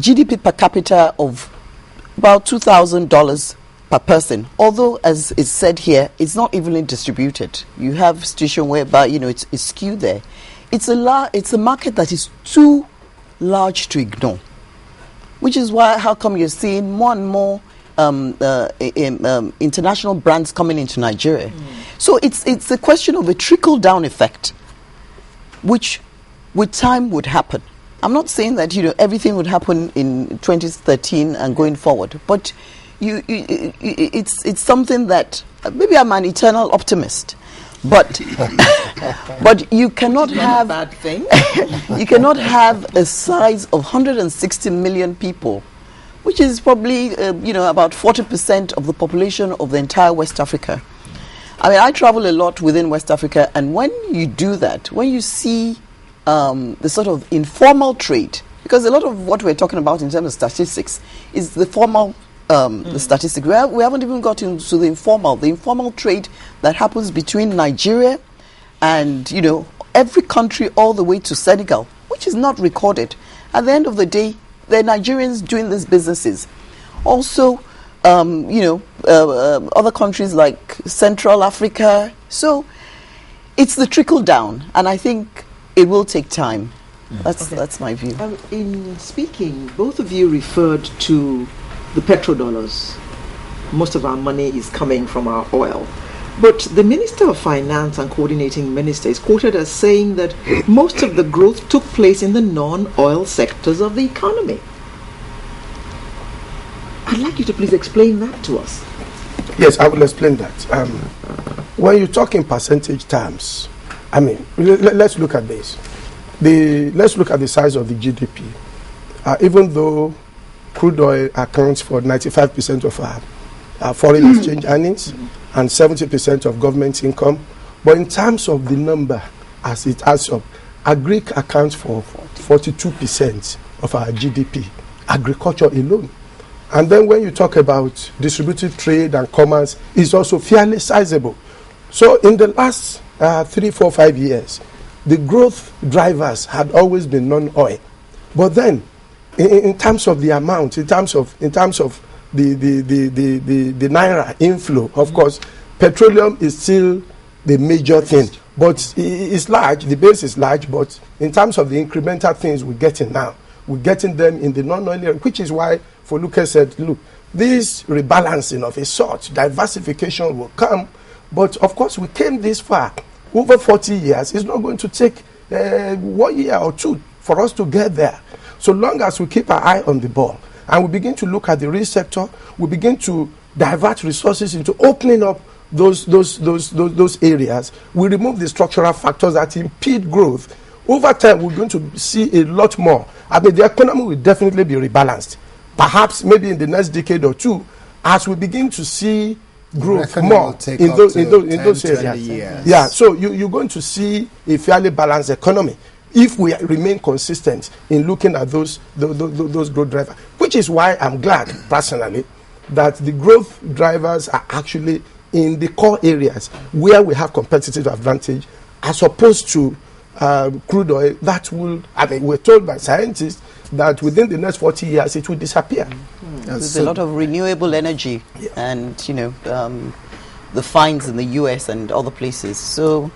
GDP per capita of about $2,000 per person. Although, as is said here, it's not evenly distributed. You have a situation whereby it's skewed there. It's a market that is too large to ignore, which is why how come you're seeing more and more international brands coming into Nigeria. So it's a question of a trickle-down effect, which with time would happen. I'm not saying that everything would happen in 2013 and going forward, but it's something that maybe I'm an eternal optimist, but but you cannot have a bad thing. You cannot have a size of 160 million people, which is probably about 40% of the population of the entire West Africa. I mean, I travel a lot within West Africa, and when you do that, when you see the sort of informal trade, because a lot of what we're talking about in terms of statistics is the formal the statistics. We haven't even got into the informal trade that happens between Nigeria and every country all the way to Senegal, which is not recorded. At the end of the day, they're Nigerians doing these businesses. Also, other countries like Central Africa. So it's the trickle down, and I think it will take time. That's my view. In speaking, both of you referred to the petrodollars. Most of our money is coming from our oil. But the Minister of Finance and Coordinating Minister is quoted as saying that most of the growth took place in the non-oil sectors of the economy. I'd like you to please explain that to us. Yes, I will explain that. When you talk in percentage terms, I mean, let's look at this. Let's look at the size of the GDP. Even though crude oil accounts for 95% of our foreign exchange earnings and 70% of government income, but in terms of the number as it adds up, agri accounts for 42% of our GDP, agriculture alone. And then when you talk about distributed trade and commerce, it's also fairly sizable. So in the last 3, 4, 5 years, the growth drivers had always been non-oil. But then, in terms of the amount, in terms of the naira inflow, of course, petroleum is still the major thing. But it's large, the base is large, but in terms of the incremental things we're getting now, we're getting them in the non-oil area, which is why Foluke said, look, this rebalancing of a sort, diversification will come, but of course we came this far. Over 40 years, it's not going to take 1 year or 2 for us to get there. So long as we keep our eye on the ball and we begin to look at the real sector, we begin to divert resources into opening up those areas, we remove the structural factors that impede growth. Over time, we're going to see a lot more. I mean, the economy will definitely be rebalanced. Perhaps maybe in the next decade or 2, as we begin to see growth more in those areas. Years. Yeah, so you're going to see a fairly balanced economy if we remain consistent in looking at those growth drivers, which is why I'm glad, personally, that the growth drivers are actually in the core areas where we have competitive advantage, as opposed to crude oil that will, I mean, we're told by scientists that within the next 40 years it will disappear. There's a lot of renewable energy, and the finds in the US and other places. So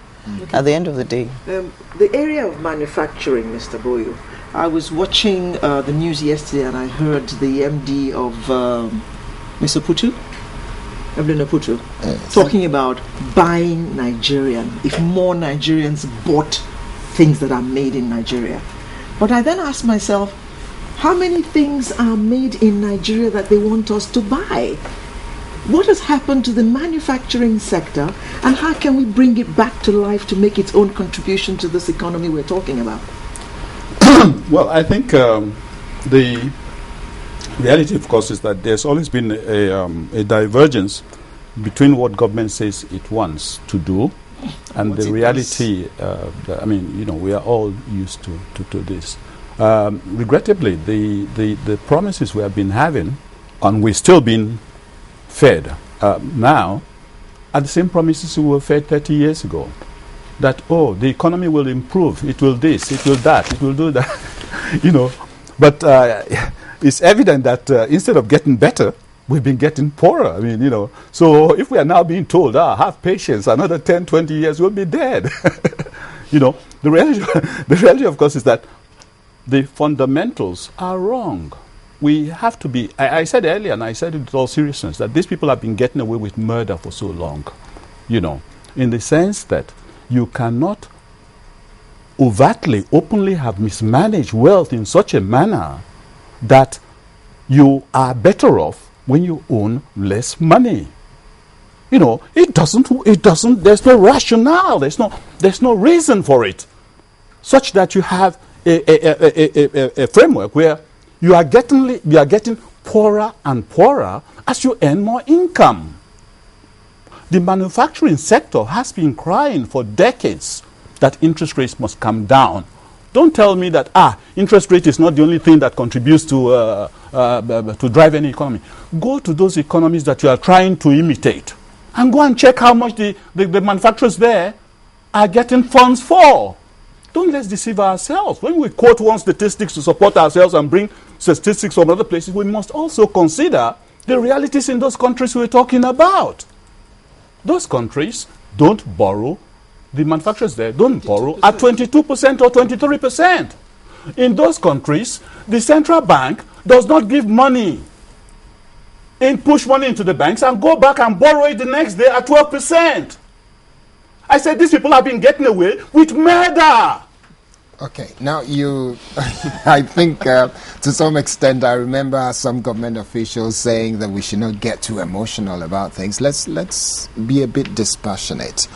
at the end of the day, the area of manufacturing, Mr. Boyo, I was watching the news yesterday and I heard the MD of Mr. Putu, talking about buying Nigerian, if more Nigerians bought things that are made in Nigeria. But I then asked myself, how many things are made in Nigeria that they want us to buy? What has happened to the manufacturing sector, and how can we bring it back to life to make its own contribution to this economy we're talking about? Well, I think the reality, of course, is that there's always been a divergence between what government says it wants to do and the reality. I mean, we are all used to this. Regrettably, the promises we have been having, and we're still being fed now, are the same promises we were fed 30 years ago. That, the economy will improve, it will this, it will that, it will do that, But it's evident that instead of getting better, we've been getting poorer. I mean, so if we are now being told, have patience, another 10, 20 years, we'll be dead. The reality, of course, is that the fundamentals are wrong. We have to be, I said earlier, and I said it with all seriousness, that these people have been getting away with murder for so long, in the sense that you cannot overtly, openly have mismanaged wealth in such a manner that you are better off when you own less money. It doesn't, there's no rationale, there's no reason for it, such that you have a framework where you are getting poorer and poorer as you earn more income. The manufacturing sector has been crying for decades that interest rates must come down. Don't tell me that interest rate is not the only thing that contributes to drive any economy. Go to those economies that you are trying to imitate and go and check how much the manufacturers there are getting funds for. Don't let's deceive ourselves. When we quote one statistics to support ourselves and bring statistics from other places, we must also consider the realities in those countries we're talking about. Those countries don't borrow. The manufacturers there don't borrow at 22% or 23%. In those countries, the central bank does not give money and push money into the banks and go back and borrow it the next day at 12%. I said these people have been getting away with murder. Okay, now I think to some extent I remember some government officials saying that we should not get too emotional about things. Let's be a bit dispassionate.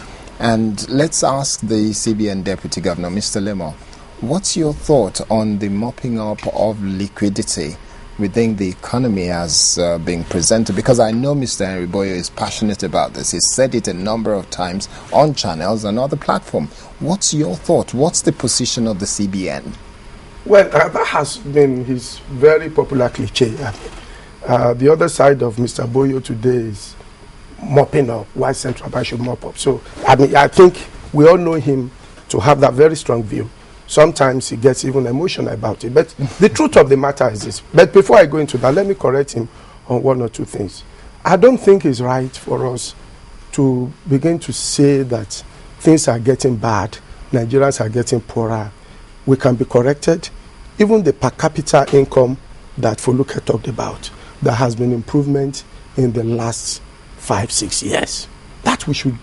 And let's ask the CBN Deputy Governor, Mr. Lemo, what's your thought on the mopping up of liquidity within the economy as being presented? Because I know Mr. Henry Boyo is passionate about this. He's said it a number of times on channels and other platforms. What's your thought? What's the position of the CBN? Well, that has been his very popular cliche. The other side of Mr. Boyo today is mopping up, why central bank should mop up. So, I think we all know him to have that very strong view. Sometimes he gets even emotional about it. But the truth of the matter is this. But before I go into that, let me correct him on one or two things. I don't think it's right for us to begin to say that things are getting bad, Nigerians are getting poorer. We can be corrected. Even the per capita income that Foluke talked about, there has been improvement in the last 5-6 years. That we should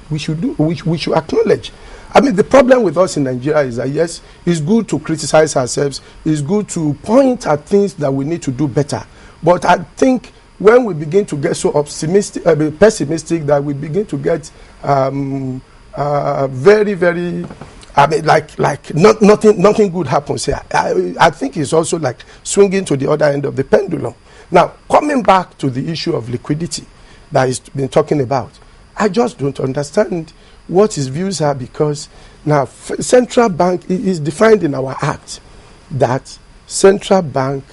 acknowledge. I mean, the problem with us in Nigeria is that, yes, it's good to criticize ourselves. It's good to point at things that we need to do better. But I think when we begin to get so pessimistic that we begin to get very, very, nothing good happens here. I think it's also like swinging to the other end of the pendulum. Now, coming back to the issue of liquidity that he's been talking about, I just don't understand what his views are, because now central bank is defined in our act that central bank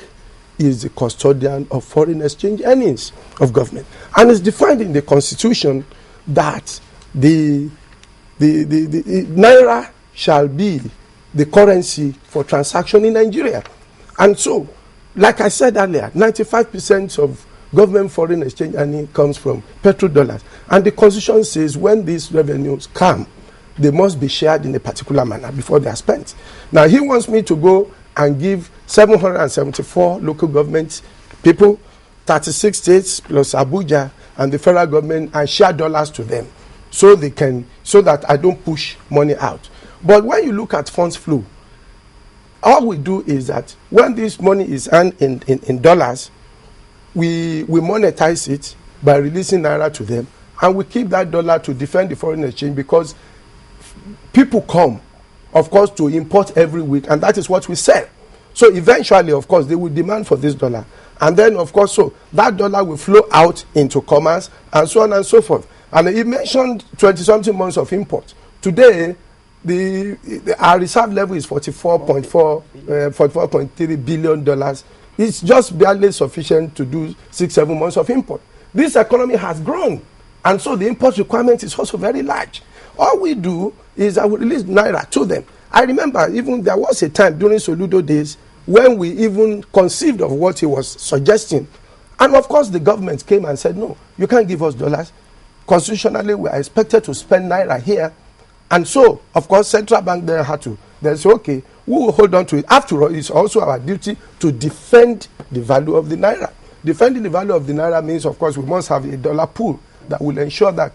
is the custodian of foreign exchange earnings of government, and it's defined in the constitution that the naira shall be the currency for transaction in Nigeria. And so, like I said earlier, 95% of government foreign exchange earning comes from petrodollars. And the constitution says when these revenues come, they must be shared in a particular manner before they are spent. Now, he wants me to go and give 774 local government people, 36 states plus Abuja and the federal government, and share dollars to them so that I don't push money out. But when you look at funds flow, all we do is that when this money is earned in dollars, we monetize it by releasing naira to them, and we keep that dollar to defend the foreign exchange, because people come, of course, to import every week, and that is what we sell. So eventually, of course, they will demand for this dollar, and then, of course, so that dollar will flow out into commerce and so on and so forth. And he mentioned 20-something months of import. Today, our reserve level is $44.3 billion. It's just barely sufficient to do 6-7 months of import. This economy has grown, and so the import requirement is also very large. All we do is I will release naira to them. I remember even there was a time during Soludo days when we even conceived of what he was suggesting. And of course, the government came and said, no, you can't give us dollars. Constitutionally, we are expected to spend naira here. And so, of course, central bank then had to then say, okay, we will hold on to it. After all, it's also our duty to defend the value of the naira. Defending the value of the naira means, of course, we must have a dollar pool that will ensure that